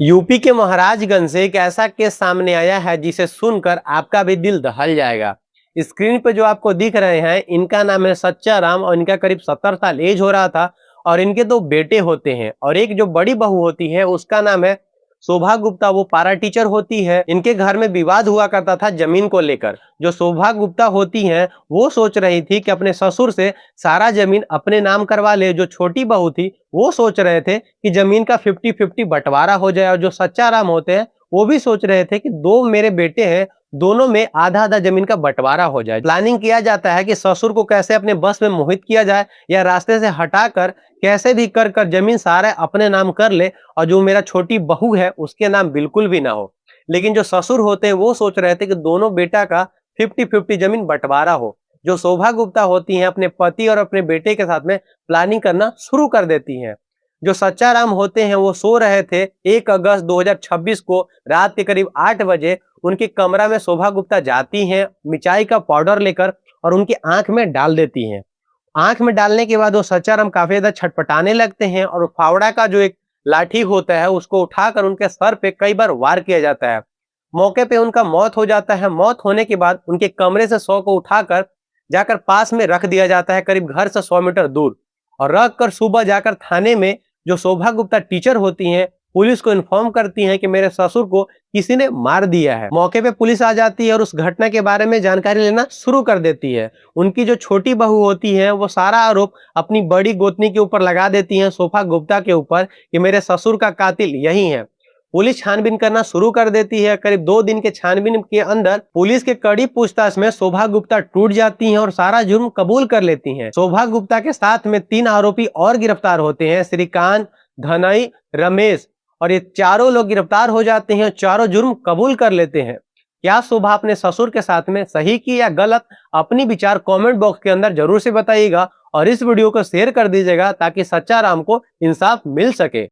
UP के महाराजगंज से एक ऐसा केस सामने आया है जिसे सुनकर आपका भी दिल दहल जाएगा। स्क्रीन पे जो आपको दिख रहे हैं, इनका नाम है सच्चा राम और इनका करीब 70 साल एज हो रहा था। और इनके दो बेटे होते हैं और एक जो बड़ी बहू होती है उसका नाम है शोभा गुप्ता, वो पारा टीचर होती है। इनके घर में विवाद हुआ करता था जमीन को लेकर। जो शोभा गुप्ता होती हैं वो सोच रही थी कि अपने ससुर से सारा जमीन अपने नाम करवा ले। जो छोटी बहू थी वो सोच रहे थे कि जमीन का 50-50 बंटवारा हो जाए। और जो सच्चा राम होते हैं वो भी सोच रहे थे कि दो मेरे बेटे हैं, दोनों में आधा आधा जमीन का बंटवारा हो जाए। प्लानिंग किया जाता है कि ससुर को कैसे अपने बस में मोहित किया जाए या रास्ते से हटाकर कैसे भी कर कर जमीन सारा अपने नाम कर ले और जो मेरा छोटी बहू है उसके नाम बिल्कुल भी ना हो। लेकिन जो ससुर होते हैं वो सोच रहे थे कि दोनों बेटा का 50-50 जमीन बंटवारा हो। जो शोभा गुप्ता होती हैं अपने पति और अपने बेटे के साथ में प्लानिंग करना शुरू कर देती हैं। जो सच्चा राम होते हैं वो सो रहे थे। 1 अगस्त 2026 को रात के करीब 8 बजे उनके कमरा में शोभा गुप्ता जाती हैं मिर्चाई का पाउडर लेकर और उनकी आंख में डाल देती हैं। आंख में डालने के बाद वो सच्चा राम काफी ज्यादा छटपटाने लगते हैं और फावड़ा का जो एक लाठी होता है उसको उठाकर उनके सर पे कई बार वार किया जाता है। मौके पे उनका मौत हो जाता है। मौत होने के बाद उनके कमरे से 100 को उठाकर जाकर पास में रख दिया जाता है, करीब घर से 100 मीटर दूर। और रख कर सुबह जाकर थाने में जो शोभा गुप्ता टीचर होती हैं पुलिस को इन्फॉर्म करती हैं कि मेरे ससुर को किसी ने मार दिया है। मौके पे पुलिस आ जाती है और उस घटना के बारे में जानकारी लेना शुरू कर देती है। उनकी जो छोटी बहू होती है वो सारा आरोप अपनी बड़ी गोतनी के ऊपर लगा देती हैं, शोभा गुप्ता के ऊपर, कि मेरे ससुर का कातिल यही है। पुलिस छानबीन करना शुरू कर देती है। करीब 2 दिन के छानबीन के अंदर पुलिस के कड़ी पूछताछ में शोभा गुप्ता टूट जाती हैं और सारा जुर्म कबूल कर लेती हैं। शोभा गुप्ता के साथ में 3 आरोपी और गिरफ्तार होते हैं, श्रीकांत, धनई, रमेश। और ये चारों लोग गिरफ्तार हो जाते हैं, चारों जुर्म कबूल कर लेते हैं। क्या शोभा अपने ससुर के साथ में सही की या गलत, अपनी विचार कमेंट बॉक्स के अंदर जरूर से बताइएगा और इस वीडियो को शेयर कर दीजिएगा ताकि सच्चा राम को इंसाफ मिल सके।